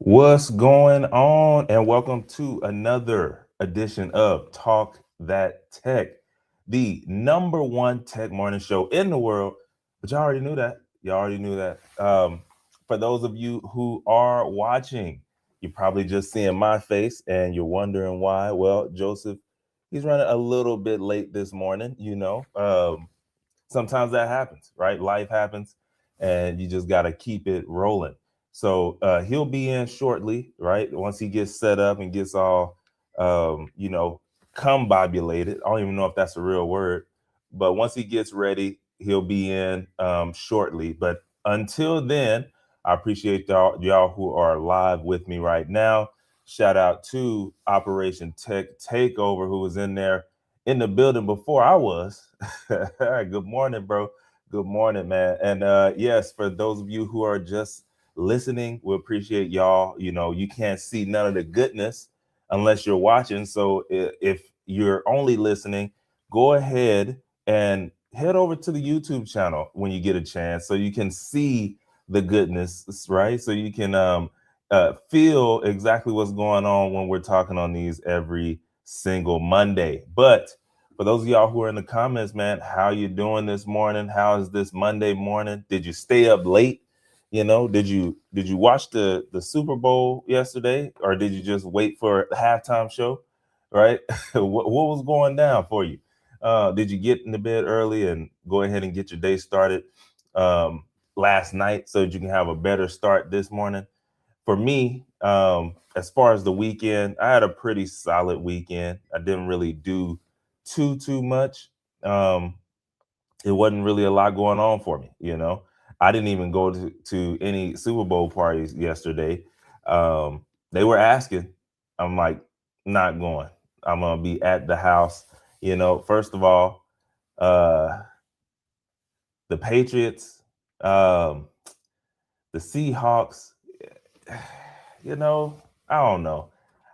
What's going on? And welcome to another edition of Talk That Tech, the number one tech morning show in the world. But y'all already knew that. Y'all already knew that. For those of you who are watching, you're probably just seeing my face and you're wondering why. Well, Joseph, he's running a little bit late this morning, sometimes that happens, right? Life happens, and you just got to keep it rolling. So he'll be in shortly, right? Once he gets set up and gets all, combobulated. I don't even know if that's a real word, but once he gets ready, he'll be in shortly. But until then, I appreciate y'all who are live with me right now. Shout out to Operation Tech Takeover, who was in there in the building before I was. Good morning, bro. Good morning, man. And yes, for those of you who are just listening, we appreciate y'all. You know, you can't see none of the goodness unless you're watching. So if you're only listening, go ahead and head over to the YouTube channel when you get a chance so you can see the goodness, right? So you can feel exactly what's going on when we're talking on these every single Monday. But for those of y'all who are in the comments, man, how you doing this morning? How is this Monday morning? Did you stay up late? You know, did you watch the Super Bowl yesterday, or did you just wait for the halftime show? Right? what was going down for you? Did you get into bed early and go ahead and get your day started last night so that you can have a better start this morning? For me, as far as the weekend, I had a pretty solid weekend. I didn't really do too much. It wasn't really a lot going on for me, you know. I didn't even go to any Super Bowl parties yesterday. They were asking. I'm like, not going. I'm gonna be at the house. You know, first of all, uh, the Patriots, the Seahawks, you know, I don't know.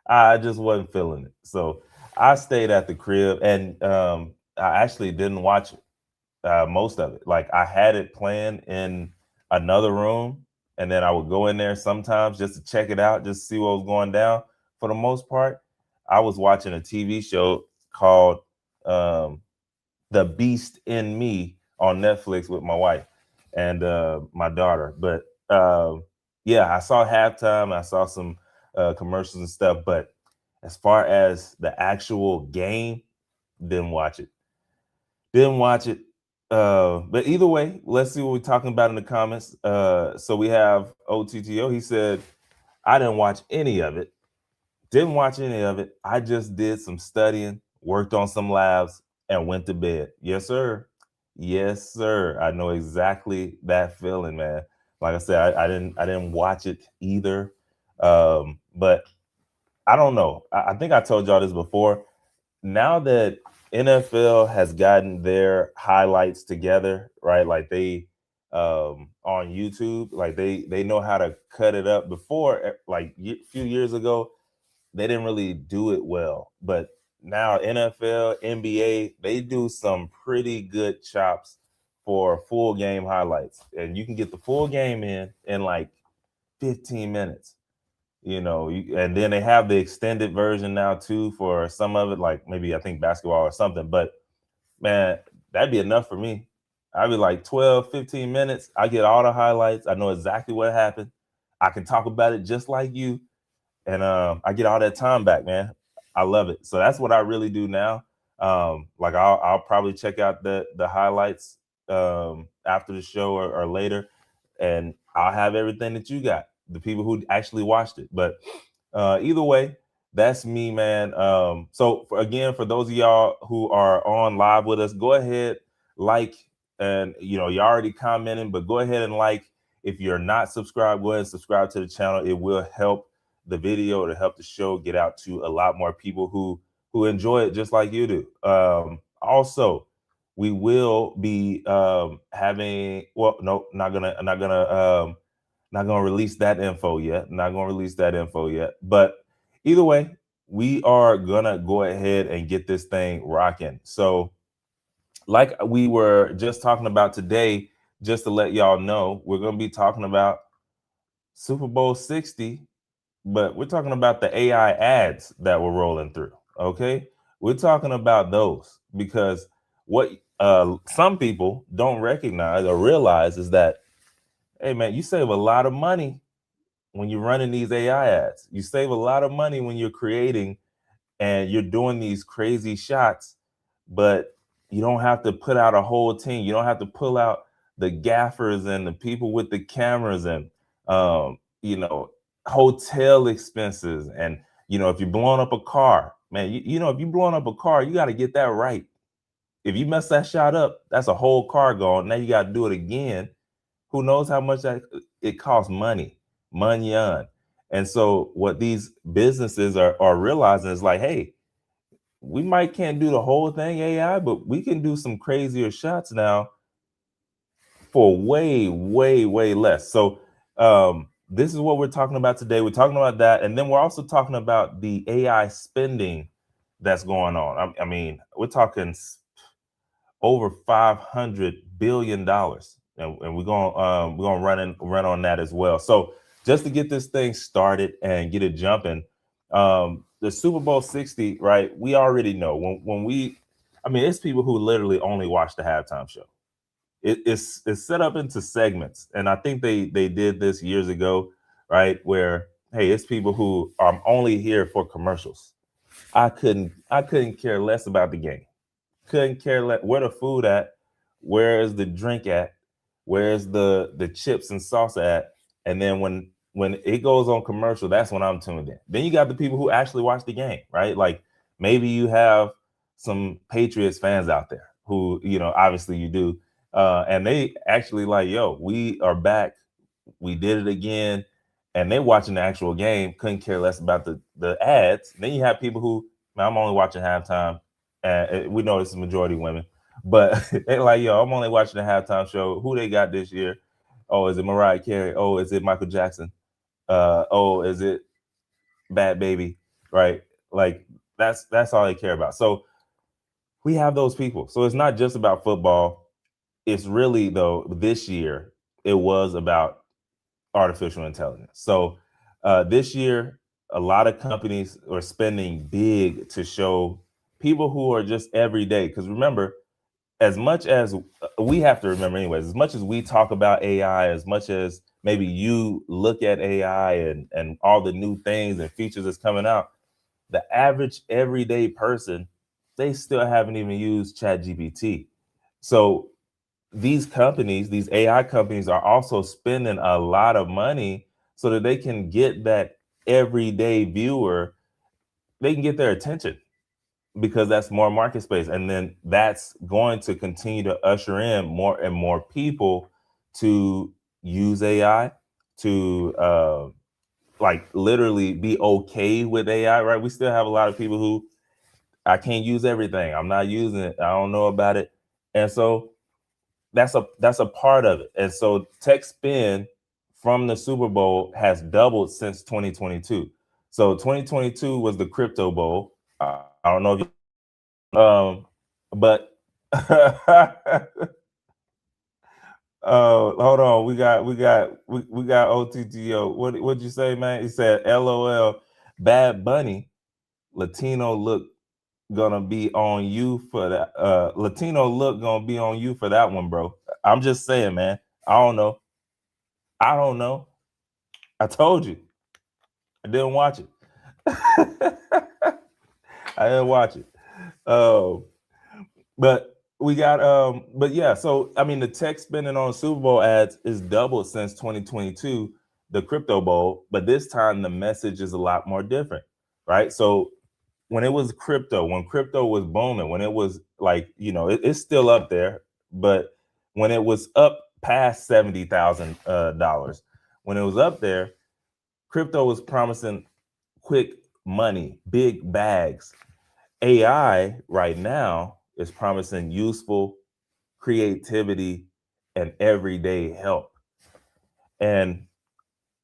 I just wasn't feeling it. So I stayed at the crib, and I actually didn't watch most of it. Like, I had it planned in another room, and then I would go in there sometimes just to check it out, just see what was going down. For the most part, I was watching a TV show called The Beast in Me on Netflix with my wife and my daughter. But yeah, I saw halftime. I saw some commercials and stuff. But as far as the actual game, didn't watch it. Didn't watch it. But either way, let's see what we're talking about in the comments. So we have OTTO. He said, I didn't watch any of it. Didn't watch any of it. I just did some studying, worked on some labs, and went to bed. Yes, sir. Yes, sir. I know exactly that feeling, man. Like I said, I didn't watch it either. But I don't know. I think I told y'all this before. Now that NFL has gotten their highlights together, right? Like they on YouTube, like they know how to cut it up. Before, like a few years ago, they didn't really do it well, but now NFL, NBA, they do some pretty good chops for full game highlights, and you can get the full game in like 15 minutes. And then they have the extended version now too for some of it, like maybe I think basketball or something. But man, that'd be enough for me. I'd be like 12, 15 minutes. I get all the highlights. I know exactly what happened. I can talk about it just like you, and I get all that time back, man. I love it. So that's what I really do now. Like I'll probably check out the highlights after the show or later, and I'll have everything that you got, the people who actually watched it. But either way, that's me, man. Again, for those of y'all who are on live with us, go ahead, like, and you're already commenting, but go ahead and like. If you're not subscribed, go ahead and subscribe to the channel. It will help the video, to help the show get out to a lot more people who enjoy it just like you do. Also, we will be having, well, no, not gonna release that info yet. Not gonna release that info yet. But either way, we are gonna go ahead and get this thing rocking. So, like we were just talking about today, just to let y'all know, we're gonna be talking about Super Bowl 60 but we're talking about the AI ads that were rolling through. Okay, we're talking about those because what some people don't recognize or realize is that, hey man, you save a lot of money when you're running these AI ads. You save a lot of money when you're creating and you're doing these crazy shots, but you don't have to put out a whole team. You don't have to pull out the gaffers and the people with the cameras and you know, hotel expenses. And if you're blowing up a car, man, if you're blowing up a car, you got to get that right. If you mess that shot up, that's a whole car gone. Now you got to do it again. Who knows how much that it costs money, money on. And so what these businesses are realizing is like, hey, we might can't do the whole thing AI, but we can do some crazier shots now for way, way, way less. So this is what we're talking about today. We're talking about that, and then we're also talking about the AI spending that's going on. I mean, we're talking over $500 billion, and we're gonna run on that as well. So just to get this thing started and get it jumping, the Super Bowl 60, right? We already know I mean, it's people who literally only watch the halftime show. It's set up into segments, and I think they did this years ago, right? Where hey, it's people who are only here for commercials. I couldn't care less about the game. Couldn't care less where the food at, where is the drink at, where's the chips and salsa at, and then when it goes on commercial, that's when I'm tuned in. Then you got the people who actually watch the game, right? Like maybe you have some Patriots fans out there who obviously you do, and they actually like, yo, we are back, we did it again, and they watching the actual game, couldn't care less about the ads. Then you have people who, man, I'm only watching halftime, and we know it's a majority women, but they're like, yo, I'm only watching the halftime show. Who they got this year? Oh, is it Mariah Carey? Oh, is it Michael Jackson? Oh, is it Bad Baby? Right? Like that's all they care about. So we have those people. So it's not just about football. It's really though this year it was about artificial intelligence. So this year, a lot of companies are spending big to show people who are just everyday. Because remember, as much as we have to remember, anyways, as much as we talk about AI, as much as maybe you look at AI and all the new things and features that's coming out, the average everyday person, they still haven't even used ChatGPT. So these companies, these AI companies, are also spending a lot of money so that they can get that everyday viewer, they can get their attention because that's more market space. And then that's going to continue to usher in more and more people to use AI, to like literally be okay with AI, right? We still have a lot of people who, I can't use everything. I'm not using it. I don't know about it. And so that's a part of it. And so tech spend from the Super Bowl has doubled since 2022. So 2022 was the crypto bowl. I don't know if but hold on, we got OTTO. What'd you say, man? He said, LOL, Bad Bunny, Latino look gonna be on you for that. Latino look gonna be on you for that one, bro. I'm just saying, man. I don't know. I don't know. I told you. I didn't watch it. I didn't watch it. Um, but we got but yeah, so I mean the tech spending on Super Bowl ads is doubled since 2022, the crypto bowl, but this time the message is a lot more different, right? So when it was crypto, when crypto was booming, when it was like, it's still up there, but when it was up past $70,000, when it was up there, crypto was promising quick money, big bags. AI right now is promising useful creativity and everyday help. And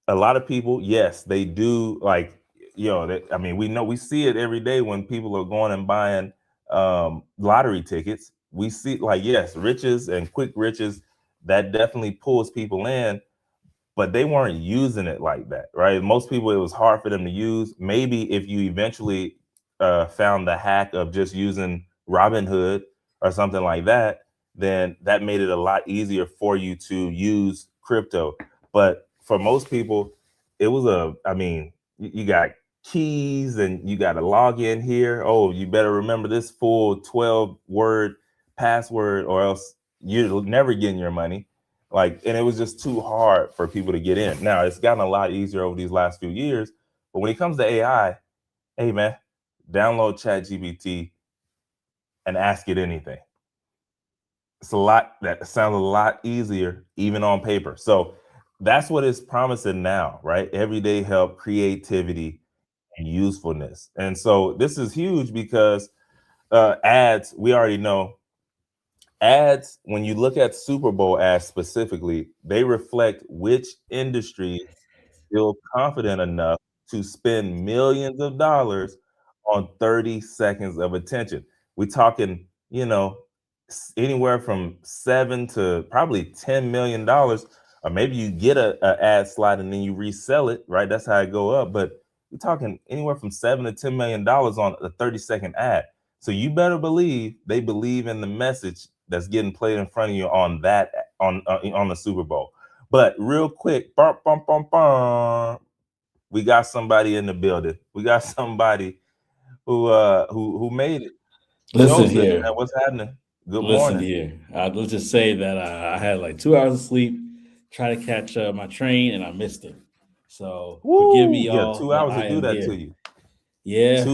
a lot of people, yes, they do like, I mean, we see it every day when people are going and buying lottery tickets. We see like, yes, riches and quick riches, that definitely pulls people in. but they weren't using it like that, right? Most people, it was hard for them to use. Maybe if you eventually found the hack of just using Robinhood or something like that, then that made it a lot easier for you to use crypto. But for most people, it was I mean, you got keys and you got to log in here. Oh, you better remember this full 12-word password or else you'll never get your money. Like, and it was just too hard for people to get in. Now it's gotten a lot easier over these last few years, but when it comes to AI, hey man, download ChatGPT and ask it anything. It's a lot that sounds a lot easier, even on paper. So that's what it's promising now, right? Everyday help, creativity, and usefulness. And so this is huge because ads, we already know ads, when you look at Super Bowl ads specifically, they reflect which industry feel confident enough to spend millions of dollars on 30 seconds of attention. We're talking, anywhere from 7 to probably $10 million, or maybe you get a ad slot and then you resell it, right? That's how it go up. But we're talking anywhere from $7 to $10 million on a 30-second ad. So you better believe they believe in the message that's getting played in front of you on that on the Super Bowl. But real quick, bum, bum, bum, bum, we got somebody in the building. We got somebody who made it. Listen Joseph, here. what's happening? Good Listen morning. here. Let's just say that I had like 2 hours of sleep, try to catch my train, and I missed it. So forgive me, Woo! Yeah, y'all, two but hours I would do am that to here. you. Yeah.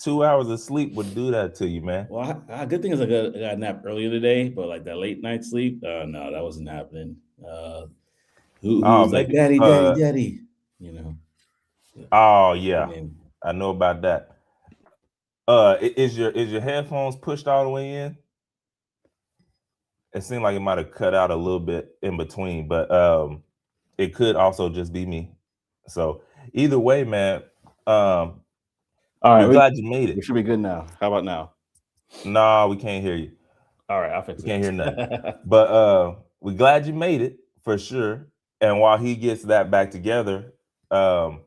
Two hours of sleep would do that to you, man. Well, good thing is I got a nap earlier today, but like that late night sleep, no, that wasn't happening. Who was like, Maybe "Daddy, daddy, daddy," you know, oh yeah. and then I know about that. Is your headphones pushed all the way in? It seemed like it might have cut out a little bit in between, but it could also just be me. So either way, man, um, all we're right, glad you made we it. should be good now. How about now? Nah, we can't hear you. All right, I'll fix We can't hear nothing. it. But we're glad you made it for sure. And while he gets that back together, um,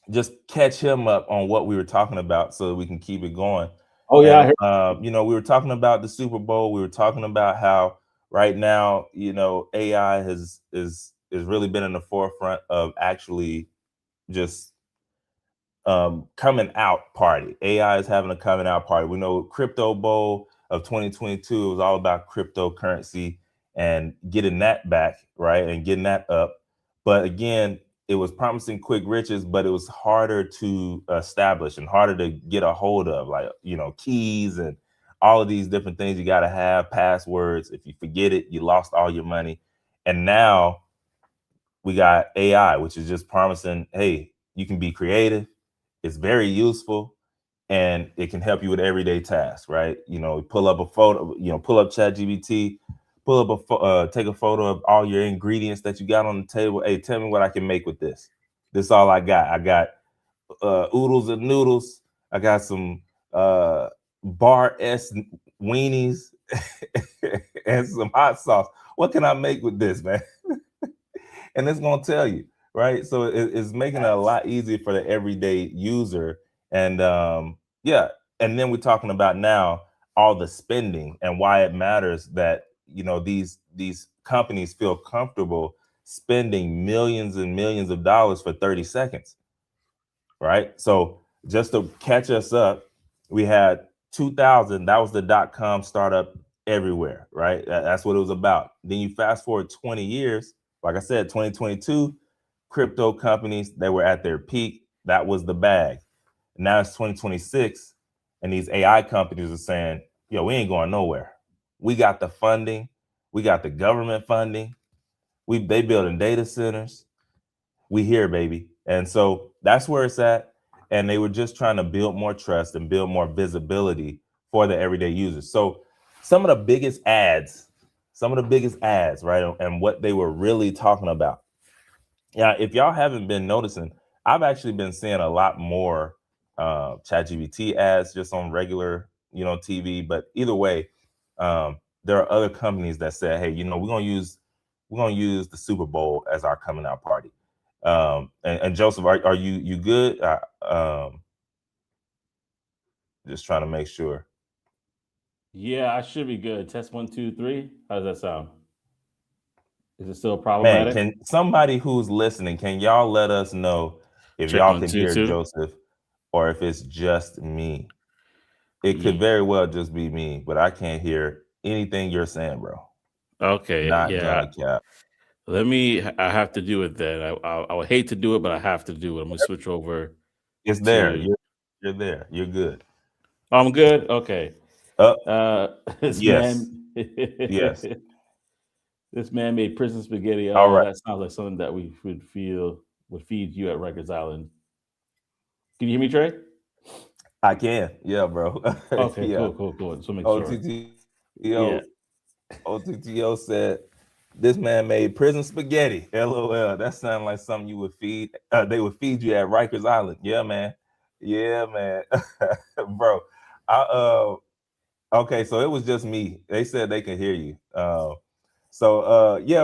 just catch him up on what we were talking about so that we can keep it going. Oh yeah, I And heard. we were talking about the Super Bowl. We were talking about how right now, AI is really been in the forefront of actually just coming out party. AI is having a coming out party. We know Crypto Bowl of 2022 was all about cryptocurrency and getting that back, right? And getting that up. But again, it was promising quick riches, but it was harder to establish and harder to get a hold of, like, keys and all of these different things you got to have, passwords. If you forget it, you lost all your money. And now we got AI, which is just promising, hey, you can be creative. It's very useful and it can help you with everyday tasks, right? Pull up a photo, pull up ChatGPT, pull up take a photo of all your ingredients that you got on the table. Hey, tell me what I can make with this. This is all I got. I got oodles and noodles. I got some bar S weenies and some hot sauce. What can I make with this, man? And it's going to tell you, right? So it's making it a lot easier for the everyday user. And yeah, and then we're talking about now all the spending and why it matters that these companies feel comfortable spending millions and millions of dollars for 30 seconds, right? So just to catch us up, we had 2000, that was the .com startup everywhere, right? That's what it was about. Then you fast forward 20 years, like I said, 2022, crypto companies, they were at their peak. That was the bag. Now it's 2026, and these AI companies are saying, yo, we ain't going nowhere. We got the funding, we got the government funding, they building data centers, we here, baby. And so that's where it's at. And they were just trying to build more trust and build more visibility for the everyday users. So some of the biggest ads, right? And what they were really talking about. Yeah, if y'all haven't been noticing, I've actually been seeing a lot more ChatGPT ads just on regular, TV. But either way, there are other companies that say, hey, we're gonna use use the Super Bowl as our coming out party. And Joseph, are you good? Just trying to make sure. Yeah, I should be good. Test 1, 2, 3. How does that sound? Is it still Man, problematic? can somebody who's listening, can y'all let us know if Check y'all one, can two, hear two. Joseph or if it's just me? It could Ye- very well just be me, but I can't hear anything you're saying, bro. Okay, Not yeah. gonna cap. Let me. I have to do it then. I would hate to do it, but I have to do it. I'm gonna switch over It's there. to. You're there. You're good. Oh, I'm good. Okay. Uh Uh, this yes. man, Yes. this man made prison spaghetti. All Oh, right. that sounds like something that we would feed you at Rikers Island. Can you hear me, Trey? I can. Yeah, bro. Okay, Yeah. cool. Just to make sure. OTTO Yeah. OTTO said this man made prison spaghetti. LOL. That sounds like something you would feed. They would feed you at Rikers Island. Yeah, man. Yeah, man. Bro. I okay, so it was just me. They said they could hear you. Yeah,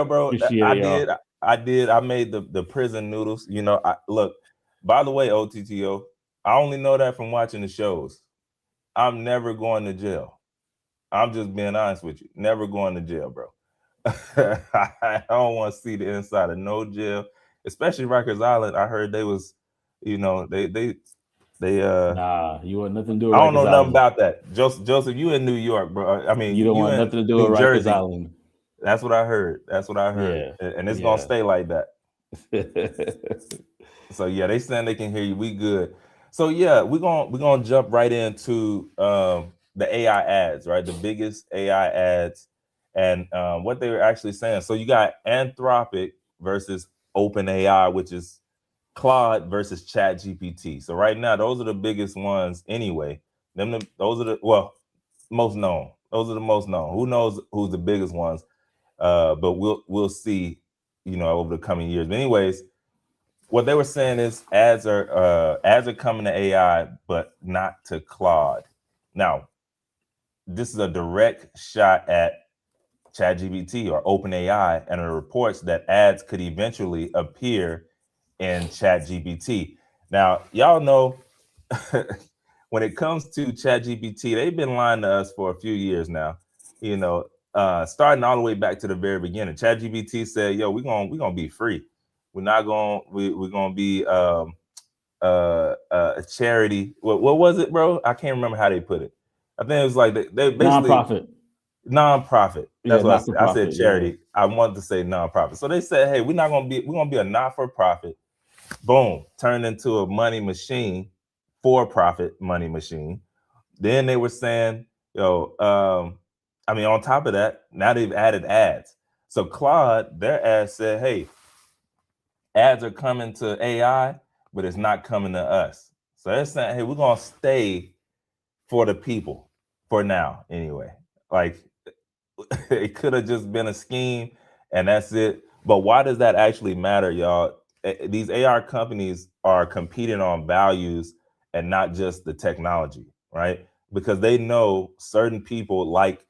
bro. Appreciate I it, did. y'all. I did. I made the prison noodles. Look, by the way, OTTO, I only know that from watching the shows. I'm never going to jail. I'm just being honest with you. Never going to jail, bro. I don't want to see the inside of no jail, especially Rikers Island. I heard they was, they Nah, you want nothing to do with I don't know Rikers nothing Island. about that. Joseph, you in New York, bro. I You mean, don't you want in nothing to do with New Rikers Jersey. Island. That's what I heard. That's what I heard. Yeah, And it's gonna yeah. stay like that. So yeah, they saying they can hear you. We good. So yeah, we're gonna jump right into the AI ads, right? The biggest AI ads and what they were actually saying. So you got Anthropic versus OpenAI, which is Claude versus Chat GPT. So right now, those are the biggest ones anyway. Those are the most known. Those are the most known. Who knows who's the biggest ones? But we'll see, over the coming years. But anyways, what they were saying is ads are coming to AI, but not to Claude. Now, this is a direct shot at ChatGPT or OpenAI, and it reports that ads could eventually appear in ChatGPT. Now, y'all know when it comes to ChatGPT, they've been lying to us for a few years now. Starting all the way back to the very beginning. ChatGPT said, "Yo, we're gonna be free. We're gonna be a charity. What was it, bro? I can't remember how they put it. I think it was like they basically Nonprofit. nonprofit. Yeah, That's what I not for said. I said profit. Yeah. charity. I wanted to say nonprofit. So they said, hey, we're gonna be a not for profit. Boom, turned into a money machine, for profit money machine. Then they were saying, on top of that, now they've added ads. So Claude, their ads said, hey, ads are coming to AI, but it's not coming to us. So they're saying, hey, we're gonna stay for the people for now, anyway. Like it could have just been a scheme and that's it. But why does that actually matter, y'all? These AR companies are competing on values and not just the technology, right? Because they know certain people like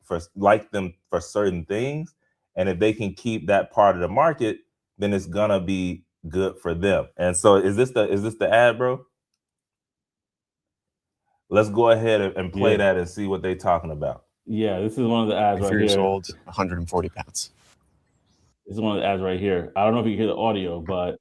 them for certain things, and if they can keep that part of the market, then it's gonna be good for them. And so, is this the ad, bro? Let's go ahead and play Yeah. that and see what they're talking about. Yeah. This is one of the ads right 4 years here. old, 140 pounds. This is one of the ads right here. I don't know if you can hear the audio, but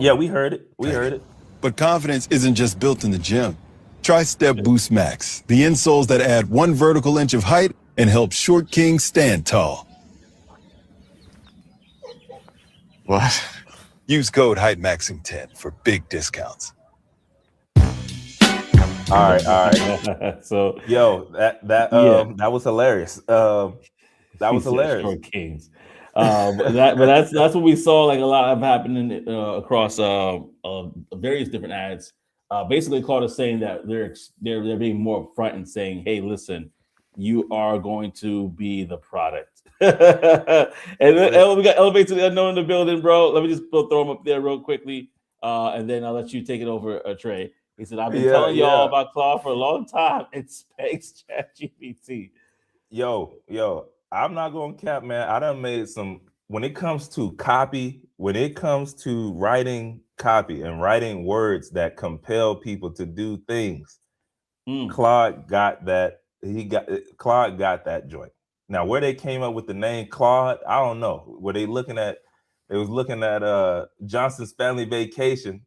Yeah, we heard it. We heard it. But confidence isn't just built in the gym. Try Step Boost Max, the insoles that add 1 vertical inch of height and help short kings stand tall. What? Use code HeightMaxing10 for big discounts. All right. So Yo, yeah, that was hilarious. That he was said hilarious. short kings. That's what we saw, like a lot of happening across various different ads. Basically, Claude is saying that they're being more upfront and saying, "Hey, listen, you are going to be the product." And then, we got Elevate to the Unknown in the building, bro. Let me just throw him up there real quickly, and then I'll let you take it over, Trey. He said, "I've been telling y'all Yeah. about Claude for a long time. It specs ChatGPT." Yo, I'm not gonna cap, man. I done made some when it comes to copy, when it comes to writing copy and writing words that compel people to do things, Claude got that. Claude got that joint. Now, where they came up with the name Claude, I don't know. Were they looking at? They was looking at Johnson's Family Vacation,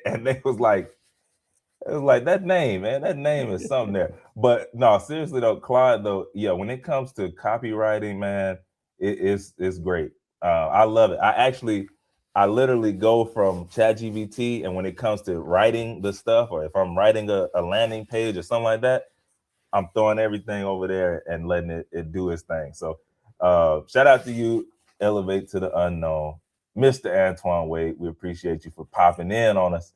and they was like, it was like that name, man. That name is something there. But no, seriously though, Claude though, yeah. When it comes to copywriting, man, it's great. I love it. I literally go from ChatGPT, and when it comes to writing the stuff, or if I'm writing a landing page or something like that, I'm throwing everything over there and letting it do its thing. So shout out to you, Elevate to the Unknown, Mr. Antoine Wade. We appreciate you for popping in on us.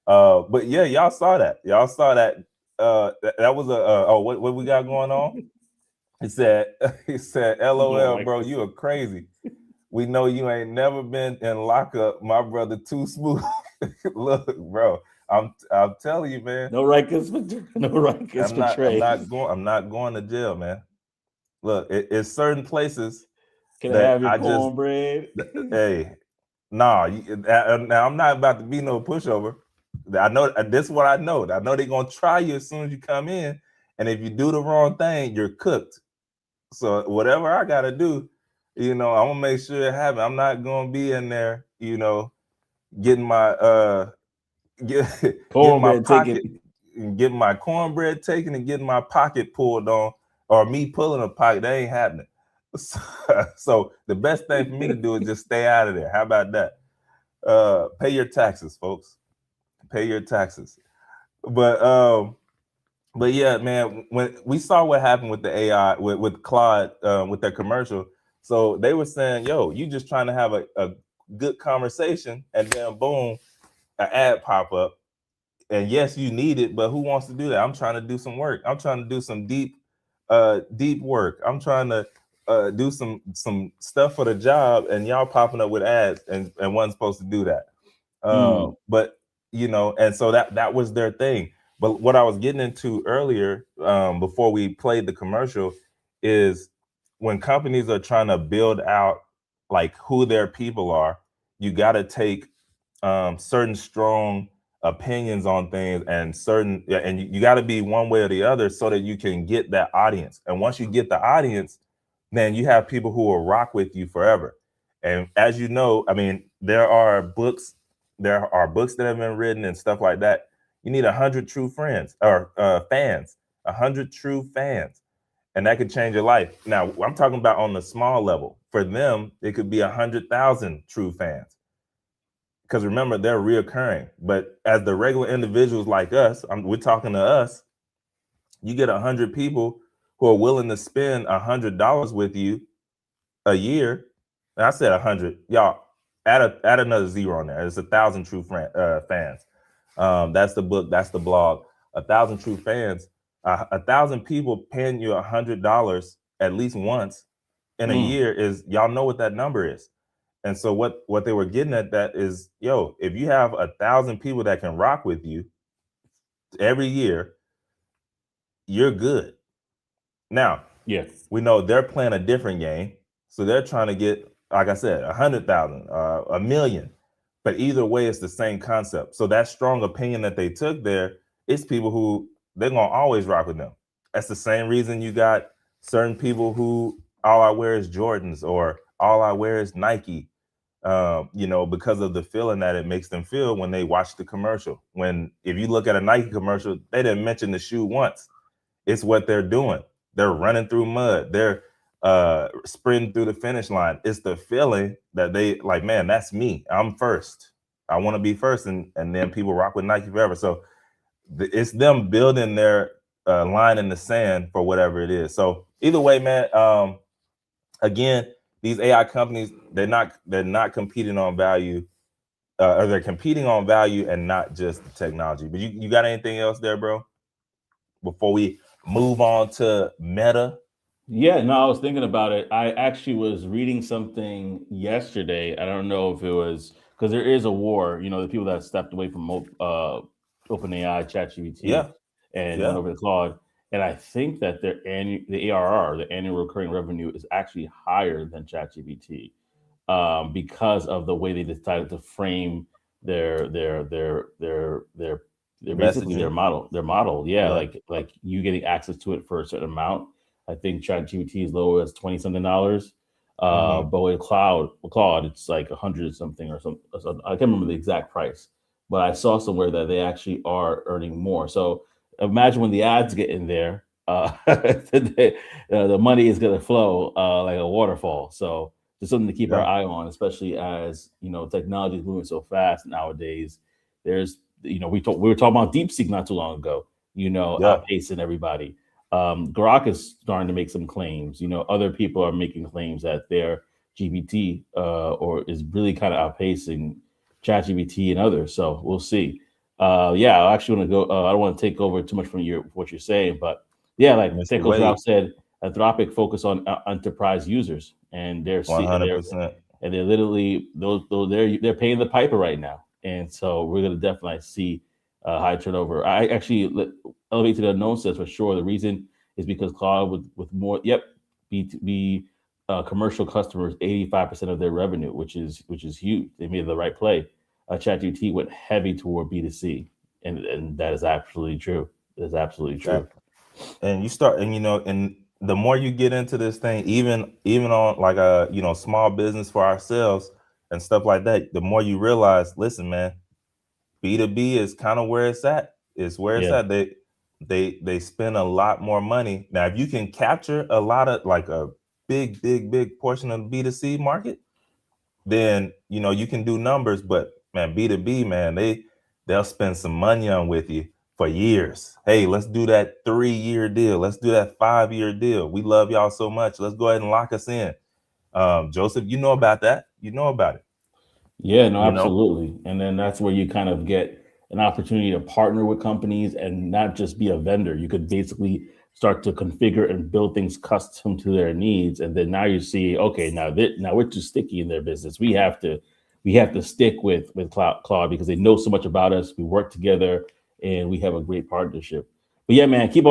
But yeah, y'all saw that. Y'all saw that. That was what we got going on? He said, LOL, bro, you are crazy. We know you ain't never been in lockup, my brother. Too smooth. Look, bro, I'm telling you, man. No Rikers for Trey. I'm not going to jail, man. Look, it's certain places. Can I have your cornbread? Hey, nah. Now I'm not about to be no pushover. I know this is what I know. I know they're gonna try you as soon as you come in, and if you do the wrong thing, you're cooked. So whatever I gotta do, I'm gonna make sure it happens. I'm not gonna be in there, getting my getting my pocket, getting my cornbread taken, and getting my pocket pulled on, or me pulling a pocket. That ain't happening. So the best thing for me to do is just stay out of there. How about that? Pay your taxes, folks. Pay your taxes. But yeah, man, when we saw what happened with the AI, with Claude, with their commercial, so they were saying, yo, you just trying to have a good conversation, and then boom, an ad pop up. And yes, you need it, but who wants to do that? I'm trying to do some work. I'm trying to do some deep work. I'm trying to do some stuff for the job, and y'all popping up with ads, and wasn't supposed to do that. But and so that was their thing. But what I was getting into earlier, before we played the commercial, is when companies are trying to build out like who their people are, you got to take certain strong opinions on things, and you got to be one way or the other so that you can get that audience. And once you get the audience, then you have people who will rock with you forever. And as you know, I mean, there are books that have been written and stuff like that. You need 100 true friends or fans, 100 true fans, and that could change your life. Now, I'm talking about on the small level. For them, it could be 100,000 true fans. Because remember, they're reoccurring. But as the regular individuals like us, we're talking to us, you get 100 people who are willing to spend $100 with you a year. And I said 100. Y'all, add another zero on there. It's 1,000 true fans. That's the book. That's the blog. 1,000 true fans. 1,000 people paying you $100 at least once in a year is, y'all know what that number is. And so what they were getting at that is, yo, if you have 1,000 people that can rock with you every year, you're good. Now, yes, we know they're playing a different game. So they're trying to get, like I said, 100,000, 1,000,000. But either way, it's the same concept. So that strong opinion that they took there, it's people who they're going to always rock with them. That's the same reason you got certain people who all I wear is Jordans, or all I wear is Nike, because of the feeling that it makes them feel when they watch the commercial. If you look at a Nike commercial, they didn't mention the shoe once. It's what they're doing. They're running through mud. They're sprinting through the finish line. It's the feeling that they like, man, that's me. I'm first. I want to be first. And then people rock with Nike forever. So it's them building their line in the sand for whatever it is. So either way, man, again, these AI companies, they're not competing on value, or they're competing on value and not just the technology. But you got anything else there, bro? Before we move on to Meta? Yeah, no, I was thinking about it. I actually was reading something yesterday. I don't know if it was because there is a war, the people that stepped away from OpenAI, ChatGPT, and went over to Claude. And I think that the ARR, the annual recurring revenue, is actually higher than ChatGPT. because of the way they decided to frame their basically their model. Yeah, like you getting access to it for a certain amount. I think ChatGPT is low as $20-something. But with Claude, it's like 100 something or something. I can't remember the exact price, but I saw somewhere that they actually are earning more. So imagine when the ads get in there, the money is going to flow like a waterfall. So just something to keep our eye on, especially as technology is moving so fast nowadays. There's we were talking about DeepSeek not too long ago. Outpacing everybody. Grok is starting to make some claims. Other people are making claims that their GPT or is really kind of outpacing ChatGPT and others. So we'll see. I actually want to go. I don't want to take over too much from what you're saying, but yeah, like Takeover Ralph said, Anthropic focus on enterprise users, and they're 100%. and they're literally they're paying the piper right now, and so we're gonna definitely see high turnover. I actually elevate to the unknown says for sure. The reason is because Claude with more B2B commercial customers, 85% of their revenue, which is huge. They made the right play. ChatGPT went heavy toward B2C, and that is absolutely true. That is absolutely true. And you start, and the more you get into this thing, even on like a small business for ourselves and stuff like that, the more you realize, listen, man, B2B is kind of where it's at. It's where it's at. They spend a lot more money. Now, if you can capture a lot of like a big portion of the B2C market, then you can do numbers. But man, B2B, man, they'll spend some money on with you for years. Hey, let's do that 3-year deal. Let's do that 5-year deal. We love y'all so much. Let's go ahead and lock us in. Joseph, you know about that. You know about it. Yeah, no, absolutely. And then that's where you kind of get an opportunity to partner with companies and not just be a vendor. You could basically start to configure and build things custom to their needs. And then now you see, okay, now we're too sticky in their business. We have to stick with Claude because they know so much about us. We work together and we have a great partnership. But yeah, man, keep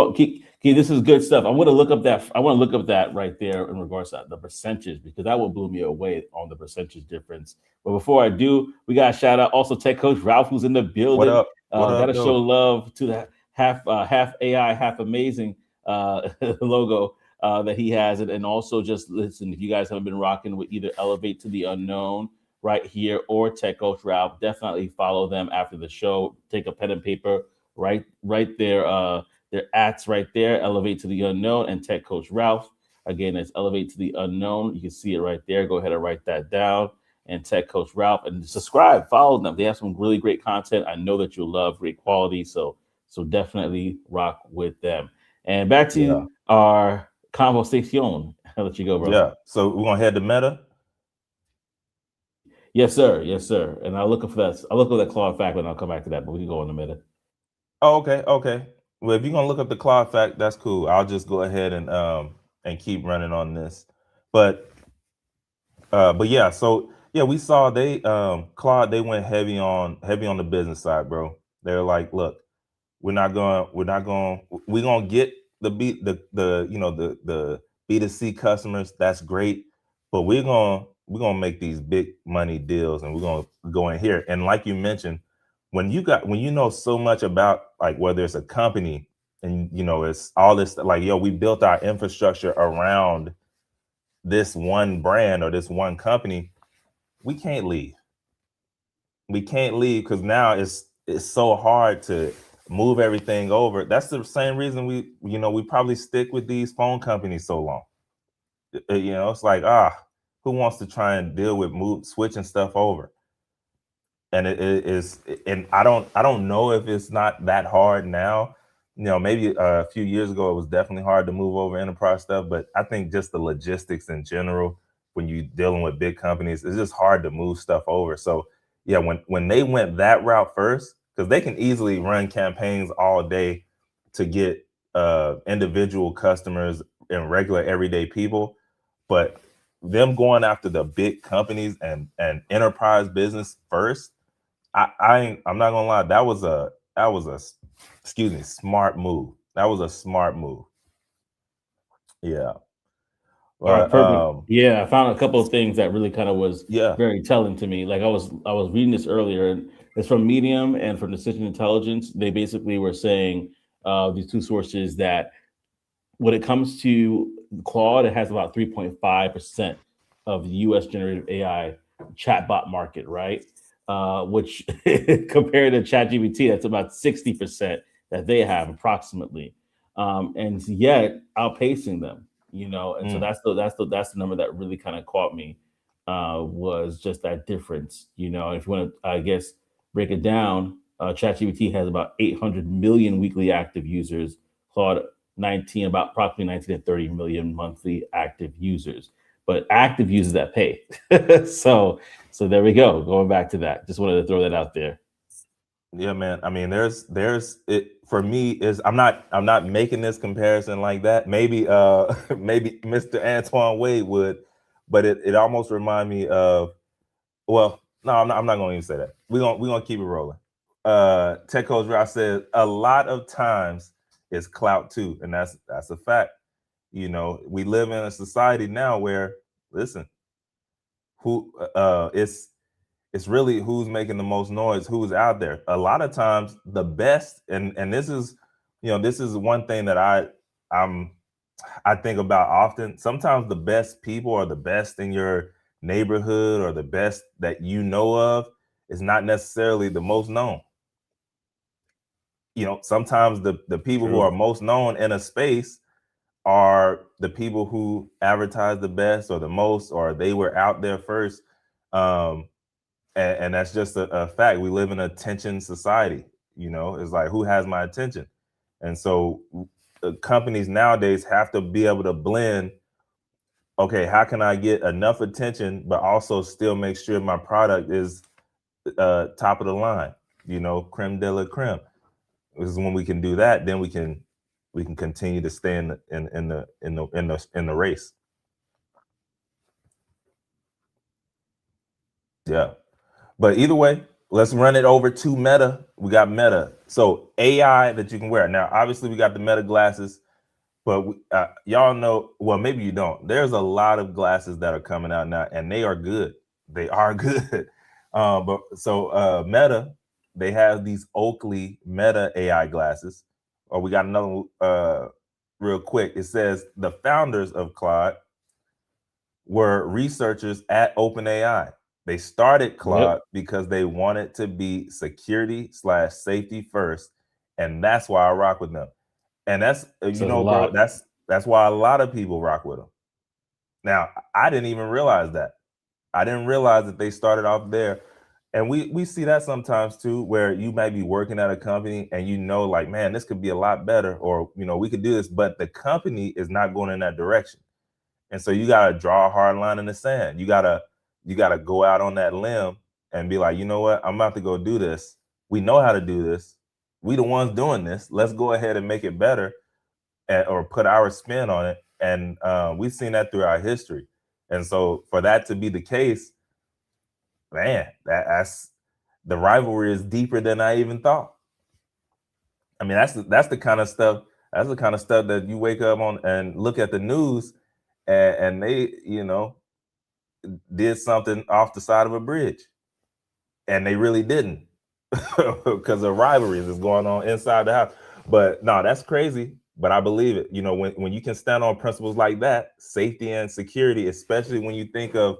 this is good stuff. I want to look up that right there in regards to the percentage, because that will blow me away on the percentage difference. But before I do, we got to shout out also Tech Coach Ralph, who's in the building. What up? Got to show love to that half AI, half amazing logo that he has. And also just listen, if you guys haven't been rocking with either Elevate to the Unknown right here or Tech Coach Ralph, definitely follow them after the show. Take a pen and paper right there. Their ads right there, Elevate to the Unknown and Tech Coach Ralph. Again, it's Elevate to the Unknown. You can see it right there. Go ahead and write that down. And Tech Coach Ralph, and subscribe, follow them. They have some really great content. I know that you'll love, great quality. So definitely rock with them. And back to our conversation. I'll let you go, bro. Yeah. So we're gonna head to Meta. Yes, sir. Yes, sir. And I'll look for that. I'll look at that Claude fact, and I'll come back to that. But we can go in a minute. Oh, okay. Well, if you're gonna look up the Claude fact, that's cool. I'll just go ahead and keep running on this. But yeah, so yeah, we saw Claude, they went heavy on the business side, bro. They're like, look, we're gonna get the B2C customers. That's great, but we're gonna make these big money deals, and we're gonna go in here. And like you mentioned, when you know so much about, like, whether it's a company and it's all this, like, we built our infrastructure around this one brand or this one company, we can't leave because now it's so hard to move everything over. That's the same reason we probably stick with these phone companies so long. It's like, who wants to try and deal with switching stuff over? And it is, and I don't know if it's not that hard now. Maybe a few years ago it was definitely hard to move over enterprise stuff, but I think just the logistics in general, when you're dealing with big companies, it's just hard to move stuff over. So yeah, when they went that route first, because they can easily run campaigns all day to get individual customers and regular everyday people, but them going after the big companies and enterprise business first, I'm not gonna lie, that was a smart move. That was a smart move. Yeah. All right, But perfect. Yeah, I found a couple of things that really kind of was yeah. very telling to me. Like I was reading this earlier, and it's from Medium and from Decision Intelligence. They basically were saying these two sources that when it comes to Claude, it has about 3.5% of the US generative AI chatbot market, right? Which compared to ChatGPT, that's about 60% that they have approximately. And yet outpacing them, and so Mm. that's the number that really kind of caught me, was just that difference. If you want to, I guess, break it down, ChatGPT has about 800 million weekly active users. Claude 19, about approximately 19 to 30 million monthly active users, but active users that pay. so there we go. Going back to that, just wanted to throw that out there. Yeah, man. I mean, there's it for me is I'm not making this comparison like that. Maybe maybe Mr. Antoine Wade would, but it almost remind me of, well, no, I'm not gonna even say that. We're gonna keep it rolling. Tech Coach Ross said a lot of times it's clout too, and that's a fact. We live in a society now where, listen, who it's really who's making the most noise, who's out there. A lot of times the best, and this is one thing that I'm I think about often. Sometimes the best people are the best in your neighborhood, or the best that you know of is not necessarily the most known. Sometimes the people who are True. most known in a space are the people who advertise the best or the most, or they were out there first. Um, and that's just a fact. We live in a attention society. It's like, who has my attention? And so companies nowadays have to be able to blend, okay, how can I get enough attention but also still make sure my product is top of the line, creme de la creme. This is when we can do that, then we can continue to stay in the race. Yeah. But either way, let's run it over to Meta. We got Meta. So AI that you can wear. Now, obviously, we got the Meta glasses, but y'all know, well, maybe you don't. There's a lot of glasses that are coming out now, and they are good. They are good. But so Meta, they have these Oakley Meta AI glasses. Or we got another real quick. It says the founders of Claude were researchers at OpenAI. They started Claude Yep. because they wanted to be security/safety first, and that's why I rock with them. And that's Says a bro, lot. that's why a lot of people rock with them. Now, I didn't even realize that. I didn't realize that they started off there. And we see that sometimes too, where you might be working at a company and like, man, this could be a lot better, or we could do this, but the company is not going in that direction. And so you gotta draw a hard line in the sand. You gotta go out on that limb and be like, you know what? I'm about to go do this. We know how to do this. We the ones doing this. Let's go ahead and make it better, or put our spin on it. And we've seen that through our history. And so for that to be the case, man, that's the rivalry is deeper than I even thought. I mean, that's the kind of stuff. That's the kind of stuff that you wake up on and look at the news, and they, did something off the side of a bridge, and they really didn't, because of rivalries is going on inside the house. But no, that's crazy. But I believe it. When you can stand on principles like that, safety and security, especially when you think of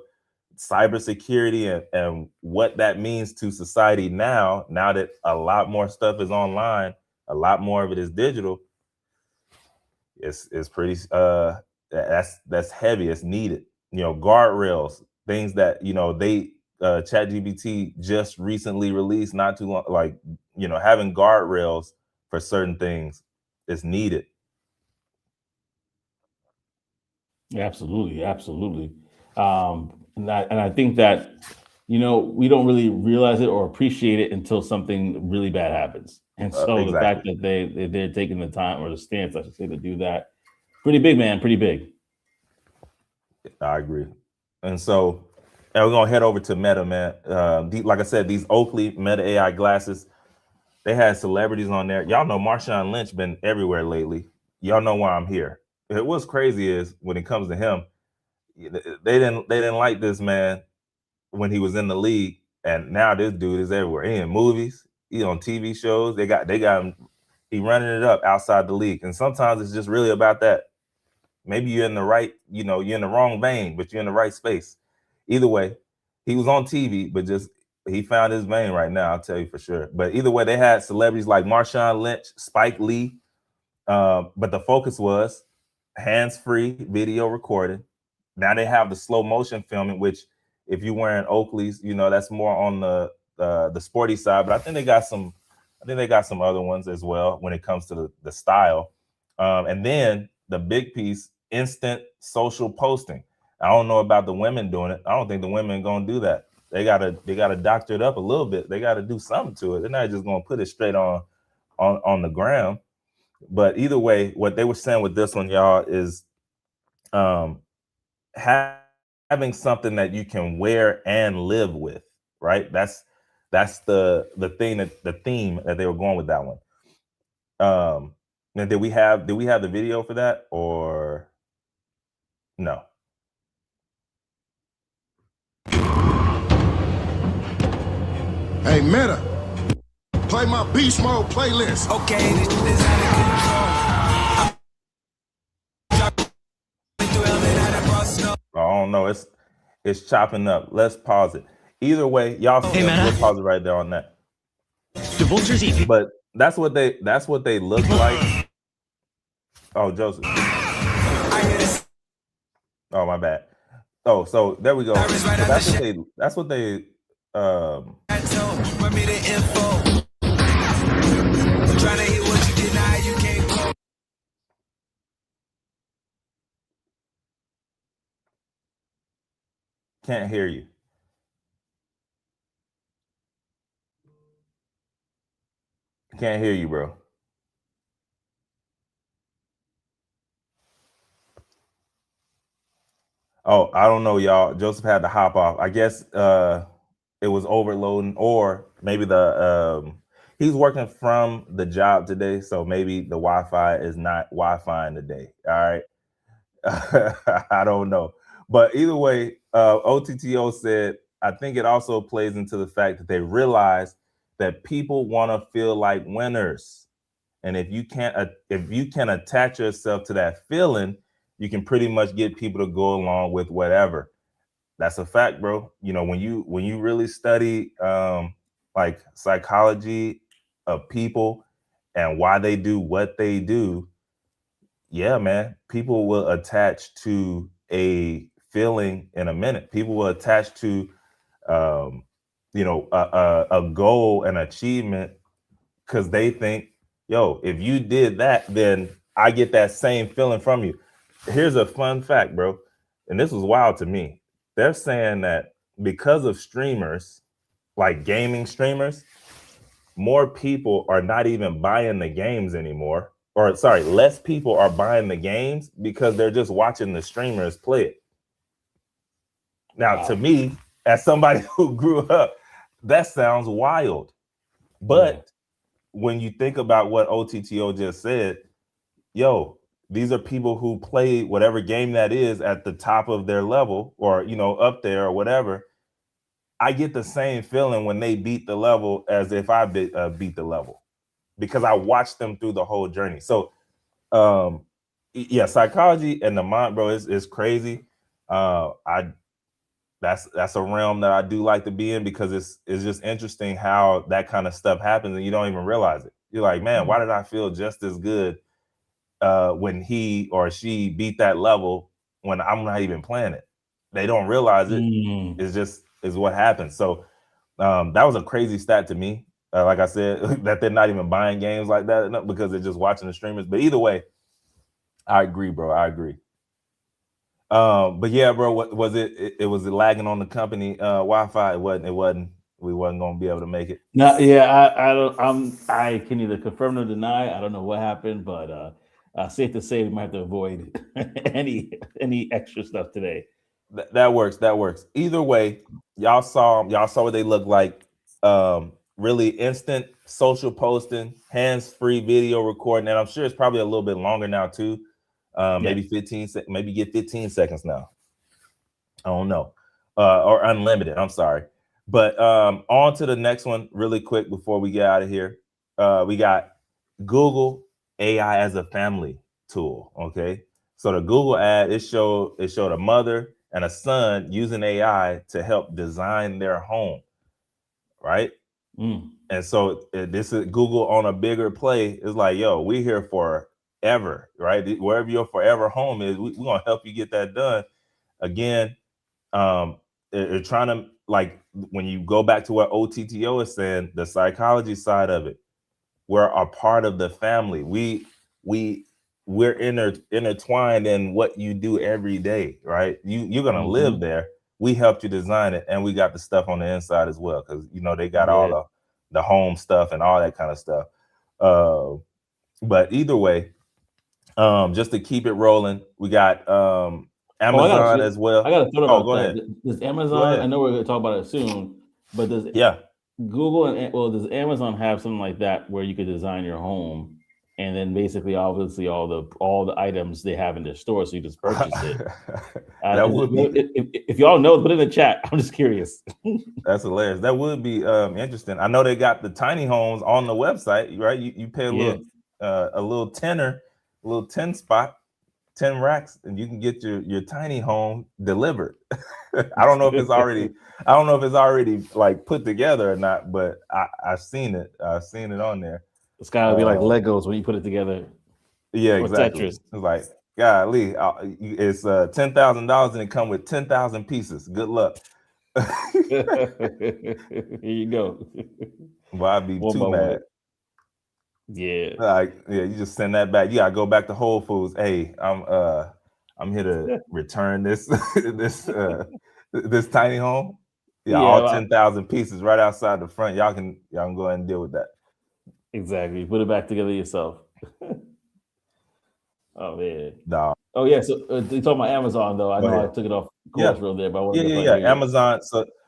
cybersecurity and what that means to society now that a lot more stuff is online, a lot more of it is digital. It's pretty that's heavy. It's needed. Guardrails, things that they ChatGPT just recently released, not too long, like having guardrails for certain things is needed. Absolutely, absolutely. And I think that we don't really realize it or appreciate it until something really bad happens. And so the fact Exactly. that they're taking the time, or the stance, I should say, to do that, pretty big, man, pretty big. I agree. And so, and we're gonna head over to Meta, man. Like I said, these Oakley Meta AI glasses, they had celebrities on there. Y'all know Marshawn Lynch been everywhere lately. Y'all know why I'm here. What's crazy is when it comes to him, they didn't like this man when he was in the league, and now this dude is everywhere. He in movies, he on TV shows. They got him. He running it up outside the league, and sometimes it's just really about that. Maybe you're in the right, you're in the wrong vein, but you're in the right space. Either way, he was on TV, but just he found his vein right now. I'll tell you for sure. But either way, they had celebrities like Marshawn Lynch, Spike Lee, but the focus was hands-free video recording. Now they have the slow motion filming, which if you're wearing Oakley's, that's more on the sporty side. But I think they got some other ones as well when it comes to the style. And then the big piece, instant social posting. I don't know about the women doing it. I don't think the women gonna do that. They gotta doctor it up a little bit. They gotta do something to it. They're not just gonna put it straight on the ground. But either way, what they were saying with this one, y'all, is having something that you can wear and live with, right? That's the theme that they were going with that one. And did we have the video for that or no? Hey, Meta, play my Beast Mode playlist. Okay, this is out of control. I don't know. It's chopping up. Let's pause it. Either way, y'all see we'll pause it right there on that. The vultures eat. But that's what they look like. Oh, Joseph. Oh, my bad. Oh, so there we go. So that's what they Run me the info. Trying to hit what you deny, you can't go. can't hear you. Can't hear you, bro. Oh, I don't know, y'all. Joseph had to hop off. I guess it was overloading, or maybe he's working from the job today, so maybe the Wi-Fi is not Wi-Fi today. All right. I don't know. But either way, OTTO said, I think it also plays into the fact that they realize that people want to feel like winners. And if you can attach yourself to that feeling, you can pretty much get people to go along with whatever. That's a fact, bro. You know, when you really study like psychology of people and why they do what they do, yeah, man, people will attach to a feeling in a minute. People will attach to a goal, an achievement, because they think, yo, if you did that, then I get that same feeling from you. Here's a fun fact, bro. And this was wild to me. They're saying that because of streamers, like gaming streamers, more people are not even buying the games anymore. Or sorry, less people are buying the games because they're just watching the streamers play it. Now, to me, as somebody who grew up, that sounds wild. But when you think about what OTTO just said, yo, these are people who play whatever game that is at the top of their level, or, you know, up there or whatever. I get the same feeling when they beat the level as if I beat the level, because I watched them through the whole journey. So, yeah, psychology and the mind, bro, is crazy. That's a realm that I do like to be in, because it's just interesting how that kind of stuff happens and you don't even realize it. You're like, man, why did I feel just as good when he or she beat that level when I'm not even playing it? They don't realize it. It's just is what happens. So that was a crazy stat to me. Like I said, that they're not even buying games like that because they're just watching the streamers. But either way, I agree, bro. I agree. But yeah, bro, what was it? It was lagging on the company Wi-Fi. It wasn't. We wasn't gonna be able to make it. No, yeah, I can neither confirm nor deny. I don't know what happened, but safe to say we might have to avoid any extra stuff today. That works. That works. Either way, y'all saw what they look like. Really instant social posting, hands-free video recording, and I'm sure it's probably a little bit longer now too. Maybe 15, maybe get 15 seconds now. I don't know, or unlimited. I'm sorry. But on to the next one really quick before we get out of here. We got Google AI as a family tool. Okay. So the Google ad, it showed a mother and a son using AI to help design their home. Right. Mm. And so this is Google on a bigger play. It's like, yo, we're here forever, right? Wherever your forever home is, we're gonna help you get that done. Again, they're trying to, like, when you go back to what OTTO is saying, the psychology side of it, we're a part of the family. We're intertwined in what you do every day, right? You're gonna live there. We helped you design it, and we got the stuff on the inside as well, because they got all the home stuff and all that kind of stuff. But either way, just to keep it rolling, we got Amazon as well. I got a thought Oh, about go that. ahead. Does Go Amazon? ahead. I know we're going to talk about it soon, but does Yeah. Google does Amazon have something like that where you could design your home, and then basically, obviously, all the items they have in their store, so you just purchase it? That would be, if y'all know, put it in the chat. I'm just curious. that's hilarious. That would be interesting. I know they got the tiny homes on the website, right? You pay a little tenner, a little 10 spot, 10 racks, and you can get your tiny home delivered. I don't know if it's already like put together or not, but I've seen it. I've seen it on there. It's gotta be like Legos when you put it together. Yeah, or exactly. Tetris. It's like, golly, it's $10,000 and it come with 10,000 pieces. Good luck. Here you go. Well, I'd be One too by one. mad. Yeah. Like, yeah, you just send that back. You gotta go back to Whole Foods. Hey, I'm here to return this this tiny home. Yeah, all 10,000 pieces right outside the front. Y'all can go ahead and deal with that. Exactly. Put it back together yourself. Oh man. Nah. Oh yeah. So you talking about Amazon though? I know I took it off course real there, but I wanted to yeah. Amazon.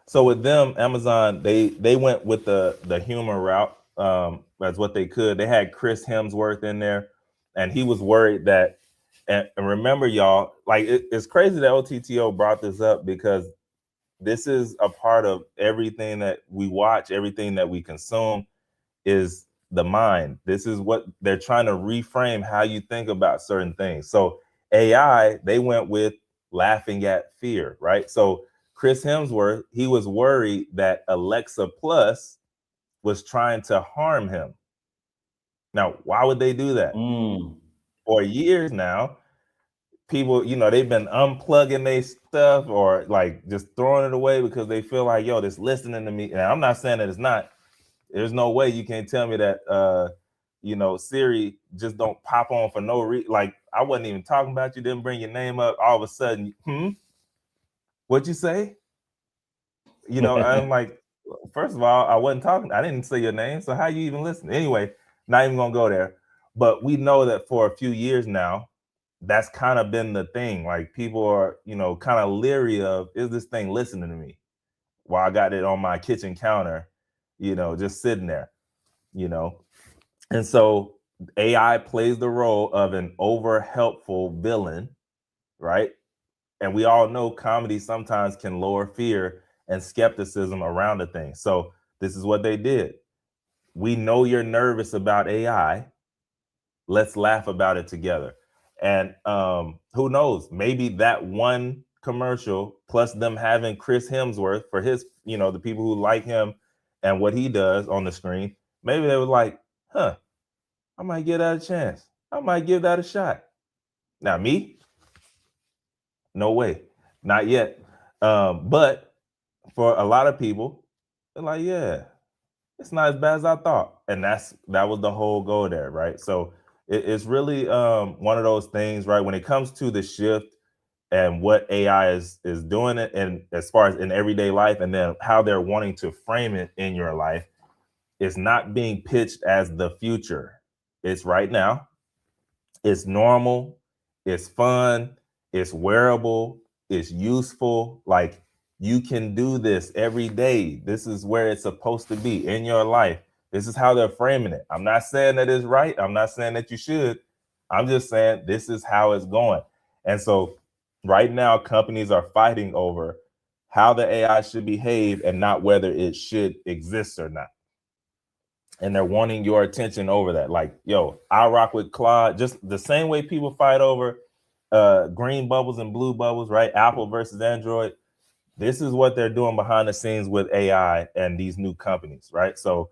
So with them, Amazon, they went with the humor route. That's what they could. They had Chris Hemsworth in there, and he was worried that. And remember, y'all, like it's crazy that OTTO brought this up, because this is a part of everything that we watch, everything that we consume is the mind. This is what they're trying to reframe how you think about certain things. So AI, they went with laughing at fear, right? So Chris Hemsworth, he was worried that Alexa Plus was trying to harm him. Now, why would they do that? For years now, people, they've been unplugging their stuff or like just throwing it away because they feel like, yo, this listening to me. And I'm not saying that it's not. There's no way you can't tell me that Siri just don't pop on for no reason. Like, I wasn't even talking about you, didn't bring your name up. All of a sudden, what'd you say? I'm like, first of all, I wasn't talking. I didn't say your name. So how you even listen? Anyway, not even gonna go there. But we know that for a few years now, that's kind of been the thing. Like, people are, kind of leery of, is this thing listening to me while I got it on my kitchen counter, just sitting there, And so AI plays the role of an over helpful villain, right? And we all know comedy sometimes can lower fear and skepticism around the thing. So this is what they did. We know you're nervous about AI. Let's laugh about it together. And who knows? Maybe that one commercial plus them having Chris Hemsworth for his, the people who like him and what he does on the screen, maybe they were like, I might give that a chance. I might give that a shot. Now, me? No way. Not yet. But for a lot of people, they're like, yeah, it's not as bad as I thought. And that was the whole goal there, right? So it's really one of those things, right? When it comes to the shift and what AI is doing it, and as far as in everyday life, and then how they're wanting to frame it in your life, it's not being pitched as the future. It's right now. It's normal. It's fun. It's wearable. It's useful. Like, you can do this every day. This is where it's supposed to be in your life. This is how they're framing it. I'm not saying that it's right. I'm not saying that you should. I'm just saying this is how it's going. And so Right now, companies are fighting over how the AI should behave and not whether it should exist or not. And they're wanting your attention over that. Like, yo, I rock with Claude, just the same way people fight over green bubbles and blue bubbles, right? Apple versus Android. This is what they're doing behind the scenes with AI and these new companies, right? So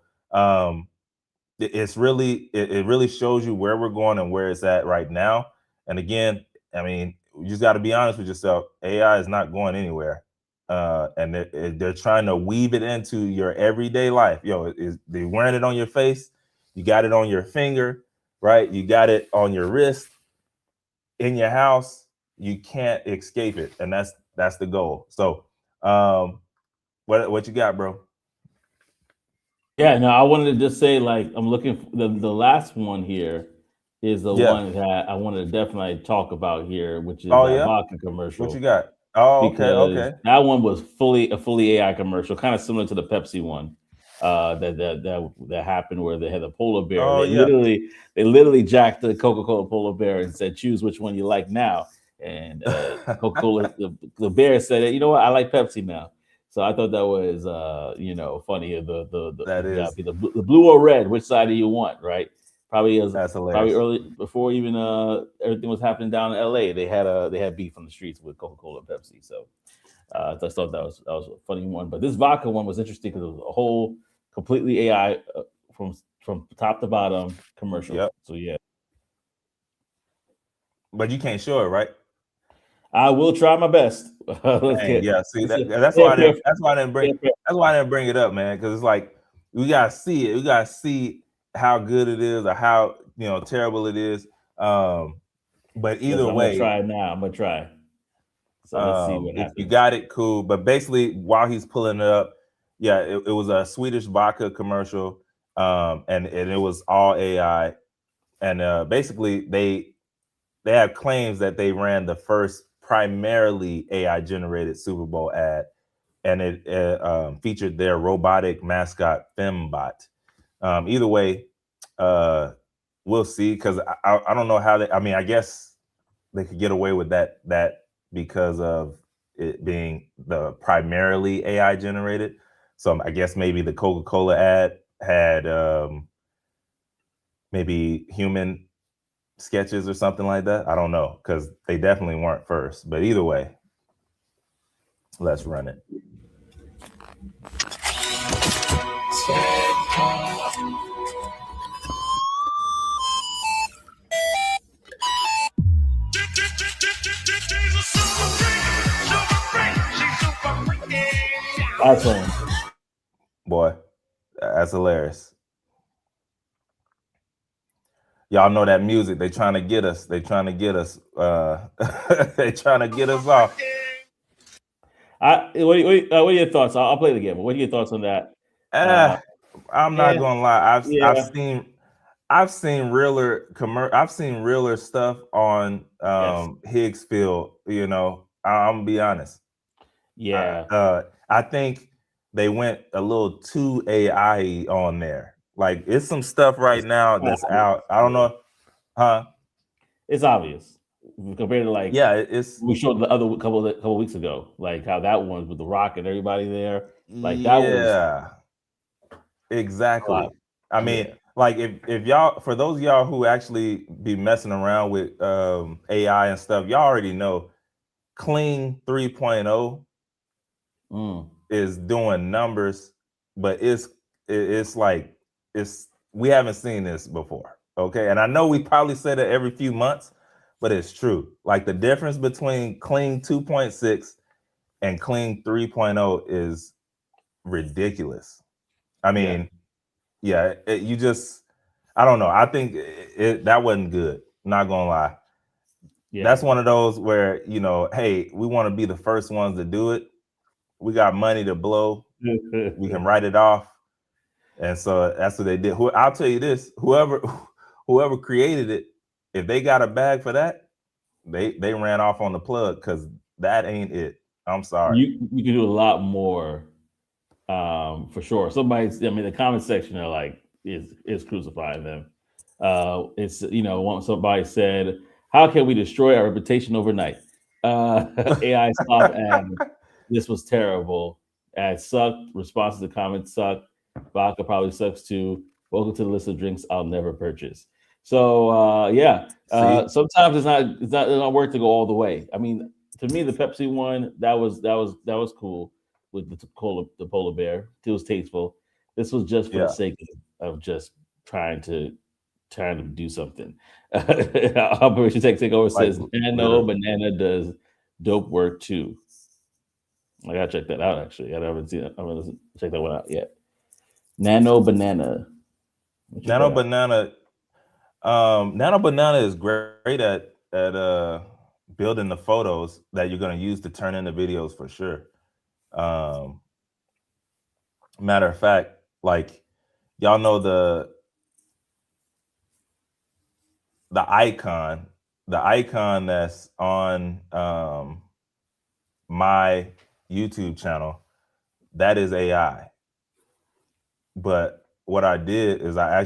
it's really it really shows you where we're going and where it's at right now. And again, I mean, you just got to be honest with yourself. AI is not going anywhere, and they're trying to weave it into your everyday life. Yo, they're wearing it on your face, you got it on your finger, right? You got it on your wrist, in your house. You can't escape it, and that's the goal. So, what you got, bro? Yeah, no, I wanted to just say, like, I'm looking for the last one here is the Yeah. one that I wanted to definitely talk about here, which is Oh that yeah. vodka What commercial. you got? Oh, okay, Because okay. that one was fully AI commercial, kind of similar to the Pepsi one that happened where they had the polar bear. Oh They yeah. literally jacked the Coca-Cola polar bear and said, "Choose which one you like now." And Coca-Cola, the bear said, "You know what? I like Pepsi now." So I thought that was funny. That You got is. to be the blue or red. Which side do you want? Right? Probably That's hilarious. early before even everything was happening down in LA. They had beef on the streets with Coca-Cola and Pepsi. So I just thought that was a funny one. But this vodka one was interesting because it was a whole completely AI from top to bottom commercial. Yep. So yeah, But you can't show it, right? I will try my best. Let's Dang, get yeah. See let's that's say why a prayer. that's why I didn't bring it up, man. Because it's like we gotta see it. We gotta see how good it is or how terrible it is. But either Listen, I'm gonna way, try it now. I'm gonna try. So let's see what if you happens. got it, cool. But basically, while he's pulling it up, yeah, it was a Swedish vodka commercial, and it was all AI. And basically, they have claims that they ran the first primarily AI generated Super Bowl ad, and it featured their robotic mascot Fembot. Either way, we'll see, because I don't know how they. I mean, I guess they could get away with that because of it being the primarily AI generated. So I guess maybe the Coca-Cola ad had maybe human sketches or something like that. I don't know, because they definitely weren't first. But either way, let's run it. Awesome. Boy, that's hilarious. Y'all know that music. They trying to get us. They trying to get us. They trying to get us off. What are your thoughts? I'll play the game. What are your thoughts on that? I'm not gonna lie. Yeah. I've seen realer stuff on Yes. Higgsfield. I'm gonna be honest. Yeah. I think they went a little too AI on there. Like, it's some stuff right now that's out. I don't know, huh? It's obvious compared to like Yeah, it's we showed the other couple weeks ago, like how that one with the Rock and everybody there, like that was yeah, a exactly. lot. I mean, Yeah. like, if y'all, for those of y'all who actually be messing around with AI and stuff, y'all already know Clean 3.0 is doing numbers, but it's like we haven't seen this before. Okay, and I know we probably say that every few months, but it's true. Like, the difference between Clean 2.6 and Clean 3.0 is ridiculous. I mean, yeah, I don't know. I think that wasn't good. Not gonna lie. Yeah. That's one of those where, hey, we want to be the first ones to do it. We got money to blow. We can write it off. And so that's what they did. I'll tell you this: whoever created it, if they got a bag for that, they ran off on the plug, because that ain't it. I'm sorry. You can do a lot more, for sure. The comment section are like is crucifying them. Somebody said, "How can we destroy our reputation overnight? AI stop ad. This was terrible. Ad sucked. Responses to comments sucked. Vodka probably sucks too. Welcome to the list of drinks I'll never purchase. So See, sometimes it's not worth to go all the way. I mean, to me, the Pepsi one that was cool with the polar bear. It was tasteful. This was just for the yeah, sake of just trying to do something. Operation Takeover like says Nano literally. Banana does dope work too. I gotta check that out. Actually, I haven't seen it. I haven't checked that one out yet. Nano Banana. Let me check Nano that out. Banana, Nano Banana is great at building the photos that you're gonna use to turn into videos for sure. Um, Matter of fact, like y'all know the icon that's on my YouTube channel, that is AI. But what I did is I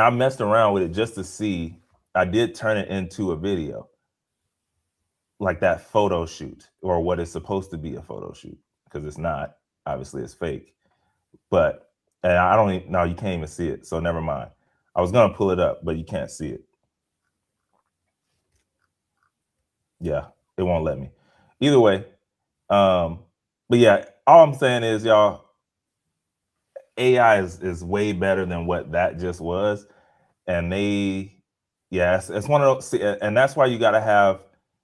messed around with it just to see. I did turn it into a video, like that photo shoot, or what is supposed to be a photo shoot, because it's not. Obviously, it's fake. But and I don't even no, you can't even see it. So never mind. I was gonna pull it up, but you can't see it. Yeah, it won't let me. Either way, um, but yeah, all I'm saying is, y'all, AI is way better than what that just was, and it's one of those, and that's why you have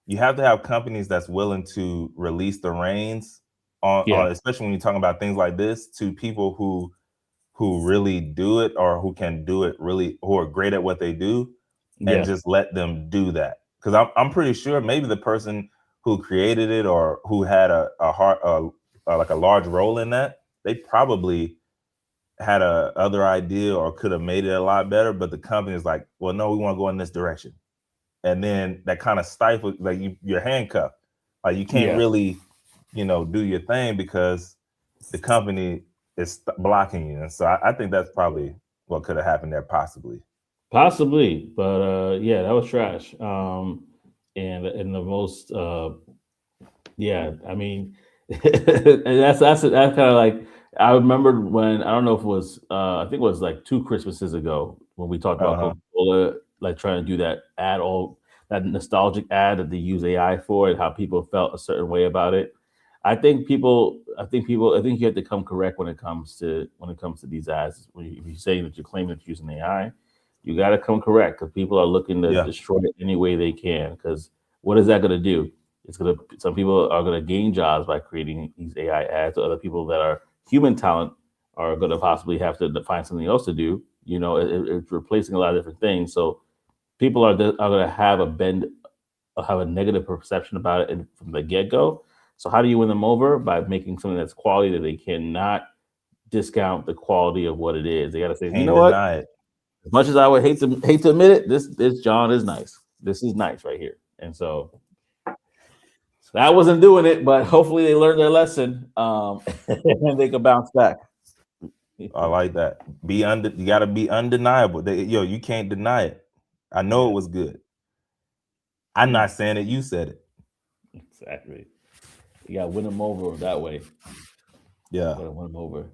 to have companies that's willing to release the reins Yeah, especially when you're talking about things like this, to people who really do it, or who can do it really, who are great at what they do, and yeah, just let them do that. Because I'm pretty sure maybe the person who created it, or who had like a large role in that, they probably had a other idea or could have made it a lot better. But the company is like, well, no, we want to go in this direction, and then that kind of stifles, like you're handcuffed, like you can't yeah. really, do your thing because the company is blocking you. And so I think that's probably what could have happened there, possibly. Possibly, but yeah, that was trash. And the most yeah, I mean, and that's kind of like, I remember when, I don't know if it was I think it was like 2 Christmases ago when we talked about Uh-huh. Coca-Cola like trying to do that nostalgic ad that they use AI for, and how people felt a certain way about it. I think you have to come correct when it comes to these ads. If you're saying that you're claiming that you're using AI, you got to come correct, because people are looking to Yeah. destroy it any way they can. Because what is that going to do? Some people are gonna gain jobs by creating these AI ads. Other people that are human talent are gonna possibly have to find something else to do. It's replacing a lot of different things. So people are gonna have a negative perception about it from the get go. So how do you win them over? By making something that's quality, that they cannot discount the quality of what it is. They got to say, you Can't know what? deny it. As much as I would hate to admit it, this John is nice. This is nice right here. And so I wasn't doing it, but hopefully they learned their lesson, and they can bounce back. I like that. You gotta be undeniable. You can't deny it. I know it Yeah, was good. I'm not saying it, you said it. exactly. You got to win them over that way. Yeah, Got to win them over.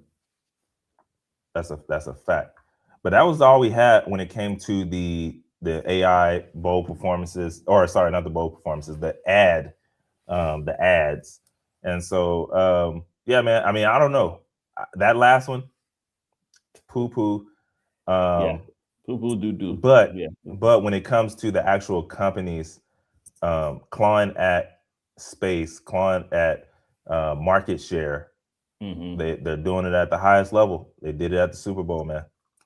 that's a fact. But that was all we had when it came to the AI bold performances, or sorry, not the bold performances, the ads. And so yeah, man, I mean, I don't know. That last one, poo poo. Yeah, Um, poo poo doo doo. but Yeah, but when it comes to the actual companies clawing at space, clawing at market share, hmm, they're doing it at the highest level. They did it at the Super Bowl, man.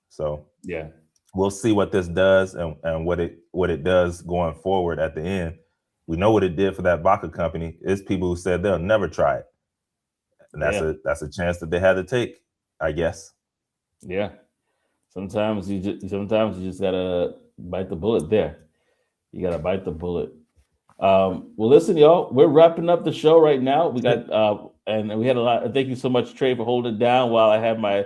So yeah, we'll see what this does, and what it does going forward at the end. We know what it did for that vodka company. It's people who said they'll never try it, and yeah, that's a chance that they had to take, I guess. yeah. Sometimes you just gotta bite the bullet. There, you gotta bite the bullet. Well, listen, y'all, we're wrapping up the show right now. We got and we had a lot. Thank you so much, Trey, for holding it down while I had my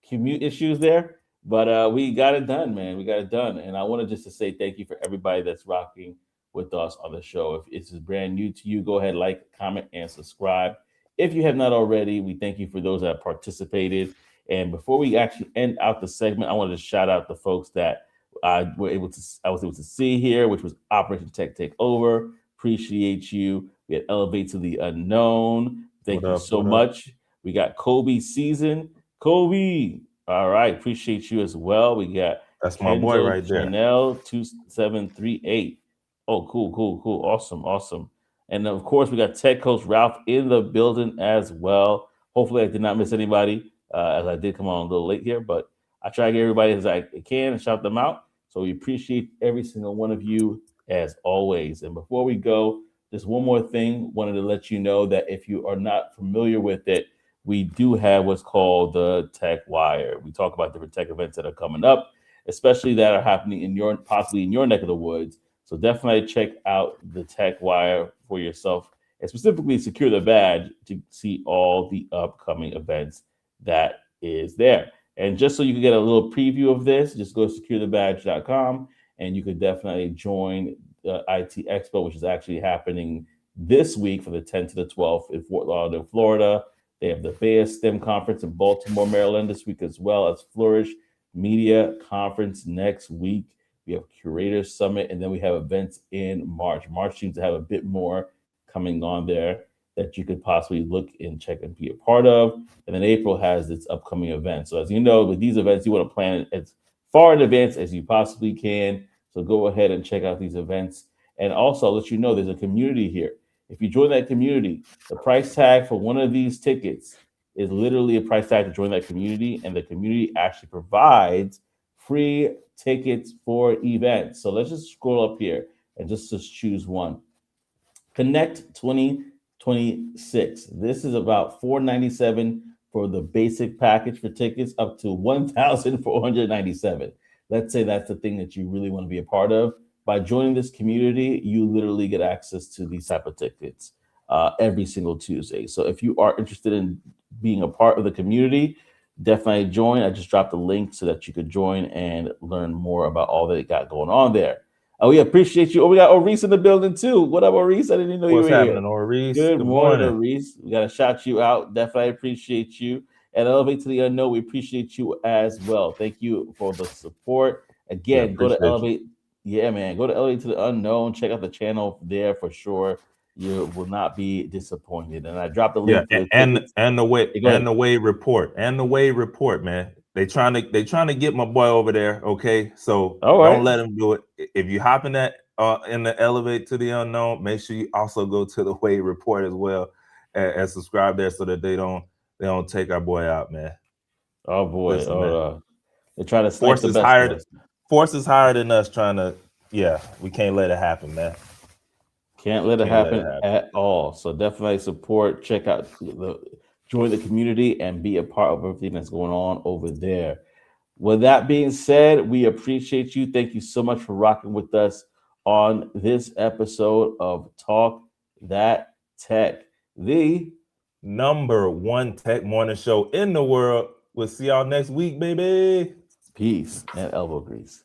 commute issues there. But we got it done, man. We got it done, and I wanted just to say thank you for everybody that's rocking with us on the show. If this is brand new to you, go ahead, like, comment, and subscribe. If you have not already, we thank you for those that participated. And before we actually end out the segment, I wanted to shout out the folks that I was able to see here, which was Operation Tech Takeover. Appreciate you. We had Elevate to the Unknown. Thank you so much. We got Kobe Season. Kobe. All right. Appreciate you as well. We got that's my boy right there. Chanel 2738. Oh, cool. Awesome. And of course, we got Tech Coach Ralph in the building as well. Hopefully, I did not miss anybody, as I did come on a little late here, but I try to get everybody as I can and shout them out. So we appreciate every single one of you as always. And before we go, just one more thing. Wanted to let you know that if you are not familiar with it, we do have what's called the Tech Wire. We talk about different tech events that are coming up, especially that are happening in possibly in your neck of the woods. So definitely check out the Tech Wire for yourself, and specifically secure the badge to see all the upcoming events that is there. And just so you can get a little preview of this, just go to securethebadge.com and you could definitely join the IT Expo, which is actually happening this week from the 10th to the 12th in Fort Lauderdale, Florida. They have the Bay STEM Conference in Baltimore, Maryland this week, as well as Flourish Media Conference next week. We have Curators Summit, and then we have events in March. March seems to have a bit more coming on there that you could possibly look and check and be a part of. And then April has its upcoming event. So as you know, with these events, you want to plan as far in advance as you possibly can. So go ahead and check out these events. And also, I'll let you know there's a community here. If you join that community, the price tag for one of these tickets is literally a price tag to join that community. And the community actually provides free tickets for events. So let's just scroll up here and just choose one. Connect 2026. This is about $497 for the basic package for tickets, up to $1,497. Let's say that's the thing that you really want to be a part of. By joining this community, you literally get access to these type of tickets every single Tuesday. So if you are interested in being a part of the community, definitely join. I just dropped a link so that you could join and learn more about all that it got going on there. Oh, we appreciate you. Oh, we got Oris in the building too. What up, Oris? I didn't even know you were here. What's happening, Oris? Good morning, Oris. We got to shout you out. Definitely appreciate you. And Elevate to the Unknown, we appreciate you as well. Thank you for the support. Again, go to Elevate. Yeah, man. Go to Elevate to the Unknown. Check out the channel there for sure. You will not be disappointed. And I dropped the link. Yeah, and the way report, man. They trying to get my boy over there. Okay, so don't let him do it. If you hop in that in the Elevate to the Unknown, make sure you also go to the Way Report as well and subscribe there so that they don't take our boy out, man. Oh boy, man. They try to force is higher. Force is higher than us. We can't let it happen, man. Can't let it happen at all. So definitely support, check out join the community and be a part of everything that's going on over there. With that being said, we appreciate you. Thank you so much for rocking with us on this episode of Talk That Tech, the #1 tech morning show in the world. We'll see y'all next week, baby. Peace and elbow grease.